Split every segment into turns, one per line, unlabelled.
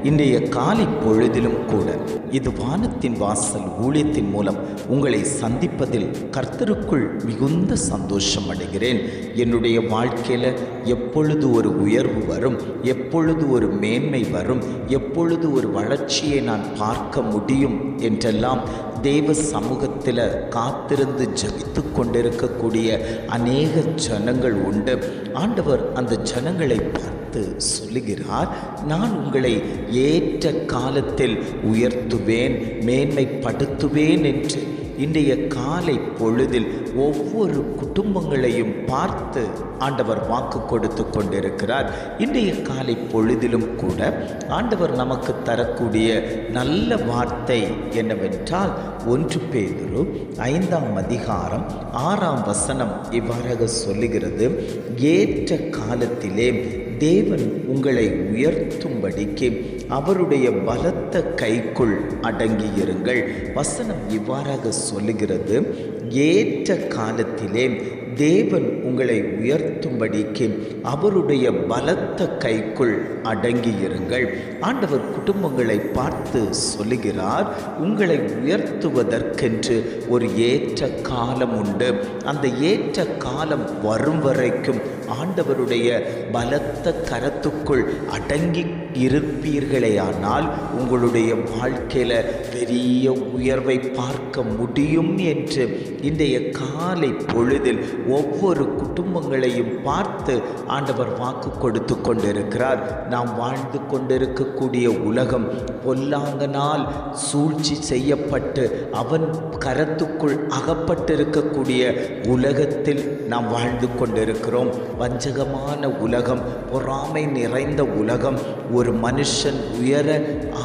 இன்றைய காலை பொழுதிலும் கூட இது வானத்தின் வாசல் ஊழியத்தின் மூலம் உங்களை சந்திப்பதில் கர்த்தருக்குள் மிகுந்த சந்தோஷம் அடைகிறேன். என்னுடைய வாழ்க்கையில் எப்பொழுது ஒரு உயர்வு வரும், எப்பொழுது ஒரு மேன்மை வரும், எப்பொழுது ஒரு வளர்ச்சியை நான் பார்க்க முடியும் என்றெல்லாம் தேவ சமூகத்தில் காத்திருந்து ஜெபித்து கொண்டிருக்கக்கூடிய அநேக ஜனங்கள் உண்டு. ஆண்டவர் அந்த ஜனங்களை பார்த்து சொல்லுகிறார், நான் உங்களை ஏற்ற காலத்தில் உயர்த்துவேன், மேன்மைப்படுத்துவேன் என்று இன்றைய காலை பொழுதில் ஒவ்வொரு குடும்பங்களையும் பார்த்து ஆண்டவர் வாக்கு கொடுத்து கொண்டிருக்கிறார். இன்றைய காலை பொழுதிலும் கூட ஆண்டவர் நமக்கு தரக்கூடிய நல்ல வார்த்தை என்னவென்றால் 1 பேதுரு 5ஆம் அதிகாரம் 6ஆம் வசனம் இவ்வாறாக சொல்லுகிறது, ஏற்ற காலத்திலே தேவன் உங்களை உயர்த்தும்படிக்கு அவருடைய பலத்த கைக்குள் அடங்கியிருங்கள். வசனம் இவ்வாறாக சொல்லுகிறது, ஏற்ற காலத்திலே தேவன் உங்களை உயர்த்தும்படிக்கு அவருடைய பலத்த கைக்குள் அடங்கியிருங்கள். ஆண்டவர் குடும்பங்களை பார்த்து சொல்லுகிறார், உங்களை உயர்த்துவதற்கென்று ஒரு ஏற்ற காலம் உண்டு. அந்த ஏற்ற காலம் வரும் வரைக்கும் ஆண்டவருடைய பலத்த கரத்துக்குள் அடங்கி இருப்பீர்களேயானால் உங்களுடைய வாழ்க்கையில் பெரிய உயர்வை பார்க்க முடியும் என்று இன்றைய காலை பொழுதில் ஒவ்வொரு குடும்பங்களையும் பார்த்து ஆண்டவர் வாக்கு கொடுத்து கொண்டிருக்கிறார். நாம் வாழ்ந்து கொண்டிருக்கக்கூடிய உலகம் பொல்லாங்கனால் சூழ்ச்சி செய்யப்பட்டு அவன் கரத்துக்குள் அகப்பட்டிருக்கக்கூடிய உலகத்தில் நாம் வாழ்ந்து கொண்டிருக்கிறோம். வஞ்சகமான உலகம், பொறாமை நிறைந்த உலகம். ஒரு மனுஷன் உயர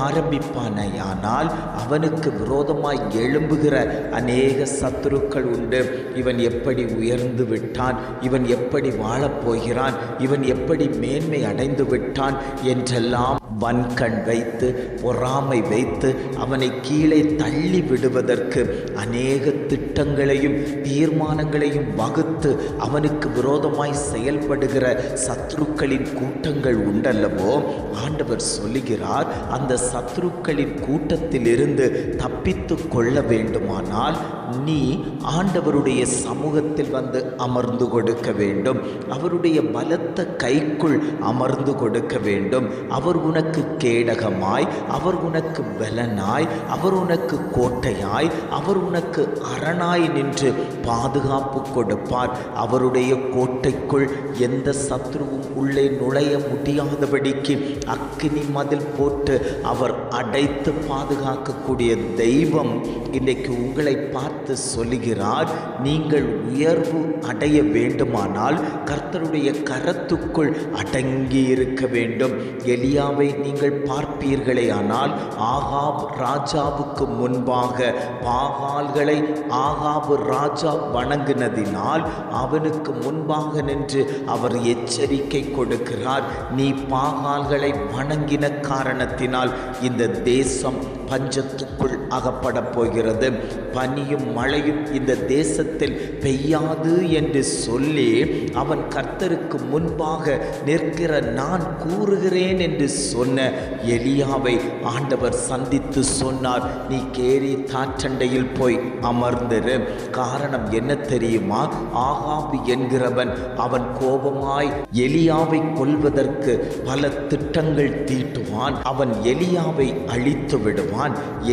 ஆரம்பிப்பானையானால் அவனுக்கு விரோதமாய் எழும்புகிற அநேக சத்துருக்கள் உண்டு. இவன் எப்படி உயர்ந்து விட்டான், இவன் எப்படி வாழப்போகிறான், இவன் எப்படி மேன்மை அடைந்து விட்டான் என்றெல்லாம் வன்கண் வைத்து பொறாமை வைத்து அவனை கீழே தள்ளி விடுவதற்கு அநேக திட்டங்களையும் தீர்மானங்களையும் வகுத்து அவனுக்கு விரோதமாய் செயல்படுகிற சத்துருக்களின் கூட்டங்கள் உண்டல்லவோ. ஆண்டவர் சொல்லுகிறார், அந்த சத்துருக்களின் கூட்டத்தில் இருந்து தப்பித்து கொள்ள வேண்டுமானால் நீ ஆண்டவருடைய சமூகத்தில் வந்து அமர்ந்து கொடுக்க வேண்டும். அவருடைய பலத்த கைக்குள் அமர்ந்து கொடுக்க வேண்டும். அவர் உனக்கு கேடகமாய், அவர் உனக்கு பலனாய், அவர் உனக்கு கோட்டையாய், அவர் உனக்கு அரணாய் நின்று பாதுகாப்பு கொடுப்பார். அவருடைய கோட்டைக்குள் எந்த சத்ருவும் உள்ளே நுழைய முடியாதபடிக்கு அக்கினி மதில் போட்டு அவர் அடைத்து பாதுகாக்கக்கூடிய தெய்வம் இன்றைக்கு உங்களை பார்த்து சொல்லுகிறார், நீங்கள் உயர்வு அடைய வேண்டுமானால் கர்த்தருடைய கரத்துக்குள் அடங்கி இருக்க வேண்டும். எலியாவை நீங்கள் பார்ப்பீர்களே, ஆனால் ஆகாப் ராஜாவுக்கு முன்பாக பாகால்களை ஆகாபு ராஜா வணங்கினதினால் அவனுக்கு முன்பாக நின்று அவர் எச்சரிக்கை கொடுக்கிறார், நீ பாகால்களை வணங்கின காரணத்தினால் இந்த தேசம் பஞ்சத்துக்குள் அகப்பட போகிறது, பனியும் மழையும் இந்த தேசத்தில் பெய்யாது என்று சொல்லி அவன் கர்த்தருக்கு முன்பாக நிற்கிற நான் கூறுகிறேன் என்று சொன்ன எலியாவை ஆண்டவர் சந்தித்து சொன்னார், நீ கேரி தாற்றண்டையில் போய் அமர்ந்திரு. காரணம் என்ன தெரியுமா? ஆகாபு என்கிறவன் அவன் கோபமாய் எலியாவை கொல்வதற்கு பல திட்டங்கள் தீட்டுவான். அவன் எலியாவை அழித்து விடுவான்.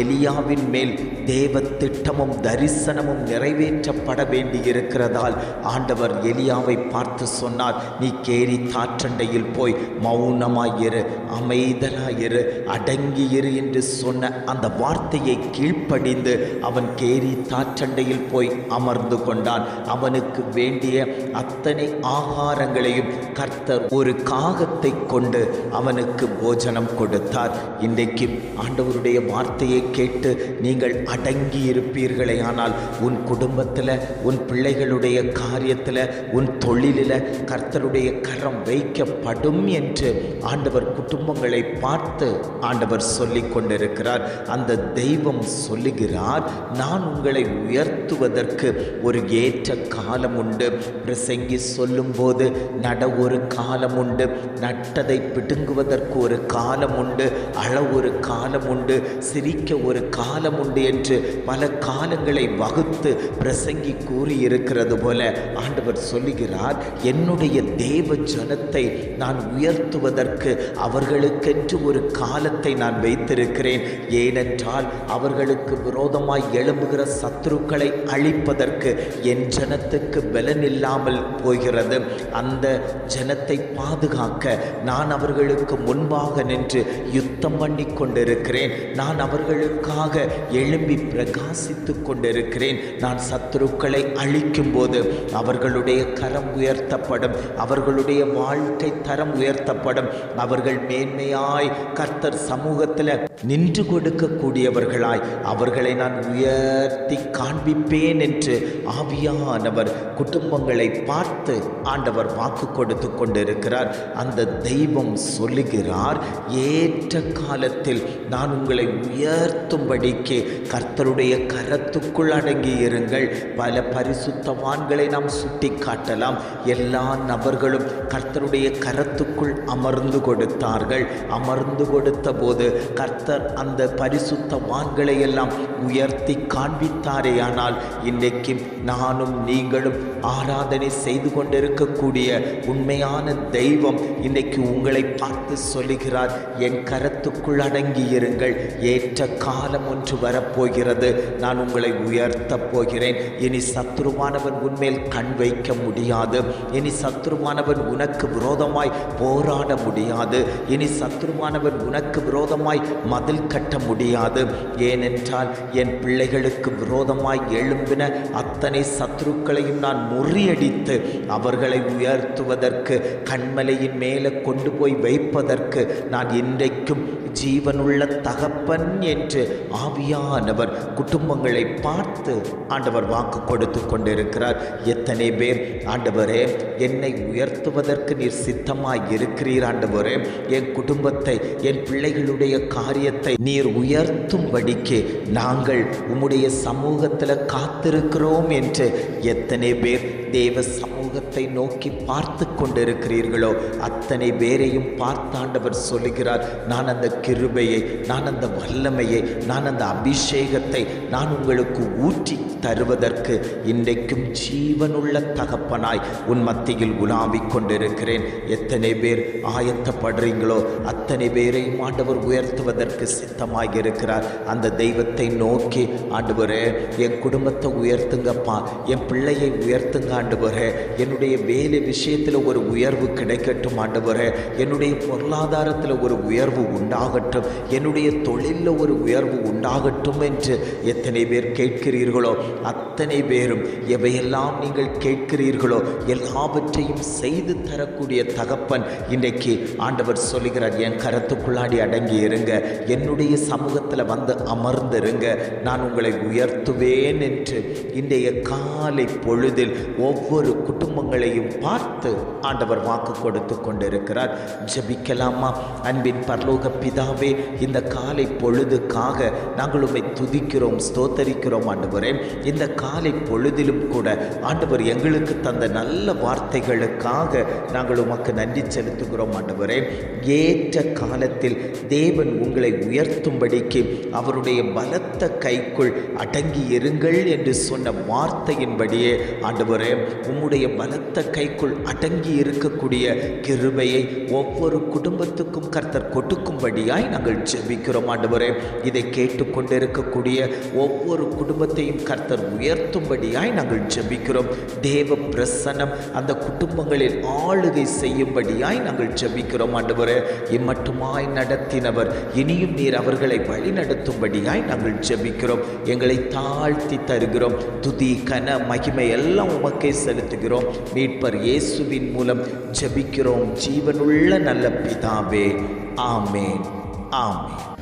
எலியாவின் மேல் தேவ திட்டமும் தரிசனமும் நிறைவேற்றப்பட வேண்டியிருக்கிறதால் ஆண்டவர் எலியாவை பார்த்து சொன்னார், நீ கேரி தாற்றண்டையில் போய் மௌனமாயிரு, அமைதலாயிரு, அடங்கியிரு என்று சொன்ன அந்த வார்த்தையை கீழ்ப்படிந்து அவன் கேரி தாற்றண்டையில் போய் அமர்ந்து கொண்டான். அவனுக்கு வேண்டிய அத்தனை ஆகாரங்களையும் கர்த்தர் ஒரு காகத்தை கொண்டு அவனுக்கு போஜனம் கொடுத்தார். இன்றைக்கு ஆண்டவருடைய வார்த்தையை கேட்டு நீங்கள் அடங்கி இருப்பீர்களே ஆனால் உன் குடும்பத்தில், உன் பிள்ளைகளுடைய காரியத்தில், உன் தொழிலில் கர்த்தருடைய கரம் வைக்கப்படும் என்று ஆண்டவர் குடும்பங்களை பார்த்து ஆண்டவர் சொல்லிக் கொண்டிருக்கிறார். அந்த தெய்வம் சொல்லுகிறார், நான் உங்களை உயர்த்துவதற்கு ஒரு ஏற்ற காலம் உண்டு. பிரசங்கி சொல்லும்போது நட ஒரு காலம் உண்டு, நட்டதை பிடுங்குவதற்கு ஒரு காலம் உண்டு, அழ ஒரு காலம் உண்டு, சிரிக்க ஒரு காலம் உண்டு என்று பல காலங்களை வகுத்து பிரசங்கி கூறியிருக்கிறது போல ஆண்டவர் சொல்லுகிறார், என்னுடைய தேவ ஜனத்தை நான் உயர்த்துவதற்கு அவர்களுக்கென்று ஒரு காலத்தை நான் வைத்திருக்கிறேன். ஏனென்றால் அவர்களுக்கு விரோதமாய் எழும்புகிற சத்துருக்களை அழிப்பதற்கு என் ஜனத்துக்கு பலனில்லாமல் போகிறது. அந்த ஜனத்தை பாதுகாக்க நான் அவர்களுக்கு முன்பாக நின்று யுத்தம் பண்ணி கொண்டிருக்கிறேன். நான் அவர்களுக்காக எழும்பி பிரகாசித்து கொண்டிருக்கிறேன். நான் சத்துருக்களை அழிக்கும் போது அவர்களுடைய கரம் உயர்த்தப்படும், அவர்களுடைய வாழ்க்கை தரம் உயர்த்தப்படும். அவர்கள் மேன்மையாய் கர்த்தர் சமூகத்தில் நின்று கொடுக்கக்கூடியவர்களாய் அவர்களை நான் உயர்த்தி காண்பிப்பேன் என்று ஆவியானவர் குடும்பங்களை பார்த்து ஆண்டவர் வாக்கு கொடுத்து கொண்டிருக்கிறார். அந்த தெய்வம் சொல்லுகிறார், ஏற்ற காலத்தில் நான் உங்களை உயர்த்தும்படிக்கு கர்த்தருடைய கரத்துக்குள் அடங்கி இருங்கள். பல பரிசுத்தவான்களை நாம் சுட்டி காட்டலாம். எல்லா நபர்களும் கர்த்தருடைய கரத்துக்குள் அமர்ந்து கொடுத்தார்கள். அமர்ந்து கொடுத்த போது கர்த்தர் அந்த பரிசுத்தவான்களை எல்லாம் உயர்த்தி காண்பித்தாரே. ஆனால் இன்றைக்கு நானும் நீங்களும் ஆராதனை செய்து கொண்டிருக்கக்கூடிய உண்மையான தெய்வம் இன்றைக்கு உங்களை பார்த்து சொல்லுகிறார், என் கரத்துக்குள் அடங்கி இருங்கள். ஏற்ற காலம் ஒன்று வரப்போகிறது, நான் உங்களை உயர்த்தப் போகிறேன். இனி சத்துருவானவன் உன்மேல் கண் வைக்க முடியாது. இனி சத்துருவானவன் உனக்கு விரோதமாய் போராட முடியாது. இனி சத்துருவானவன் உனக்கு விரோதமாய் மதில் கட்ட முடியாது. ஏனென்றால் என் பிள்ளைகளுக்கு விரோதமாய் எழும்பின அத்தனை சத்துருக்களையும் நான் முறியடித்து அவர்களை உயர்த்துவதற்கு, கண்மலையின் மேலே கொண்டு போய் வைப்பதற்கு நான் இன்றைக்கும் ஜீவனுள்ள தகப்பன் என்று ஆவியானவர் குடும்பங்களை பார்த்து ஆண்டவர் வாக்கு கொடுத்து கொண்டிருக்கிறார். எத்தனை பேர், ஆண்டவரே என்னை உயர்த்துவதற்கு நீர் சித்தமாய் இருக்கிறீர், ஆண்டவரே என் குடும்பத்தை, என் பிள்ளைகளுடைய காரியத்தை நீர் உயர்த்தும்படிக்கு நாங்கள் உம்முடைய சமூகத்தில் காத்திருக்கிறோம் என்று எத்தனை பேர் தேவ சமூகத்தை நோக்கி பார்த்து கொண்டிருக்கிறீர்களோ அத்தனை பேரையும் பார்த்து ஆண்டவர் சொல்லுகிறார், நான் அந்த கிருபையை, நான் அந்த வல்லமையை, நான் அந்த அபிஷேகத்தை நான் உங்களுக்கு ஊற்றி தருவதற்கு இன்றைக்கும் ஜீவனுள்ள தகப்பனாய் உன் மத்தியில் உலாவிக் கொண்டிருக்கிறேன். எத்தனை பேர் ஆயத்தப்படுறீங்களோ அத்தனை பேரையும் ஆண்டவர் உயர்த்துவதற்கு சித்தமாக இருக்கிறார். அந்த தெய்வத்தை நோக்கி, ஆண்டவரே என் குடும்பத்தை உயர்த்துங்கப்பா, என் பிள்ளையை உயர்த்துங்க ஆண்டவரே, என்னுடைய வேலை விஷயத்தில் ஒரு உயர்வு கிடைக்கட்டும் ஆண்டவரே, என்னுடைய பொருளாதாரத்தில் ஒரு உயர்வு உண்டாகட்டும், என்னுடைய தொழிலில் ஒரு உயர்வு உண்டாகட்டும் என்று எத்தனை பேர் கேட்கிறீர்களோ அத்தனை பேரும் எவையெல்லாம் நீங்கள் கேட்கிறீர்களோ எல்லாவற்றையும் செய்து தரக்கூடிய தகப்பன் இன்றைக்கு ஆண்டவர் சொல்லுகிறார், என் கரத்துக்குள்ளாடி அடங்கி இருங்க, என்னுடைய சமூகத்தில் வந்து அமர்ந்திருங்க, நான் உங்களை உயர்த்துவேன் என்று இன்றைய காலை பொழுதில் ஒவ்வொரு குடும்பங்களையும் பார்த்து ஆண்டவர் வாக்கு கொடுத்து கொண்டிருக்கிறார். ஜெபிக்கலாமா? அன்பின் பரலோக பிதாவே, இந்த காலை பொழுதுக்காக நாங்கள் உம்மை துதிக்கிறோம், ஸ்தோத்தரிக்கிறோம் ஆண்டவரே. இந்த காலை பொழுதிலும் கூட ஆண்டவர் எங்களுக்கு தந்த நல்ல வார்த்தைகளுக்காக நாங்கள் உமக்கு நன்றி செலுத்துகிறோம் ஆண்டவரே. ஏற்ற காலத்தில் தேவன் உங்களை உயர்த்தும்படிக்கு அவருடைய பலத்த கைக்குள் அடங்கி இருங்கள் என்று சொன்ன வார்த்தையின்படியே ஆண்டவரே, உம்முடைய பலத்த கைக்குள் அடங்கி இருக்கக்கூடிய கிருபையை ஒவ்வொரு குடும்பத்துக்கும் கர்த்தர் கொடுக்கும்படியாய் நாங்கள் ஜெபிக்கிறோம் ஆண்டவரே. இதை கேட்டுக்கொண்டிருக்கக்கூடிய ஒவ்வொரு குடும்பத்தையும் கர்த்தர் உயர்த்தும்படியாய் நாங்கள் ஜெபிக்கிறோம். தேவ பிரசன்னம் அந்த குடும்பங்களில் ஆளுகை செய்யும்படியாய் நாங்கள் ஜெபிக்கிறோம் ஆண்டவரே. இம்மட்டுமாய் நடத்தினவர் இனியும் நீர் அவர்களை வழி நடத்தும்படியாய் நாங்கள் ஜெபிக்கிறோம். எங்களை தாழ்த்தி தருகிறோம். துதி, கன, மகிமை எல்லாம் உமக்கே செலுத்துகிறோம். மீட்பர் இயேசுவின் மூலம் ஜெபிக்கிறோம் ஜீவனுள்ள நல்ல பிதாவே. ஆமேன், ஆமேன்.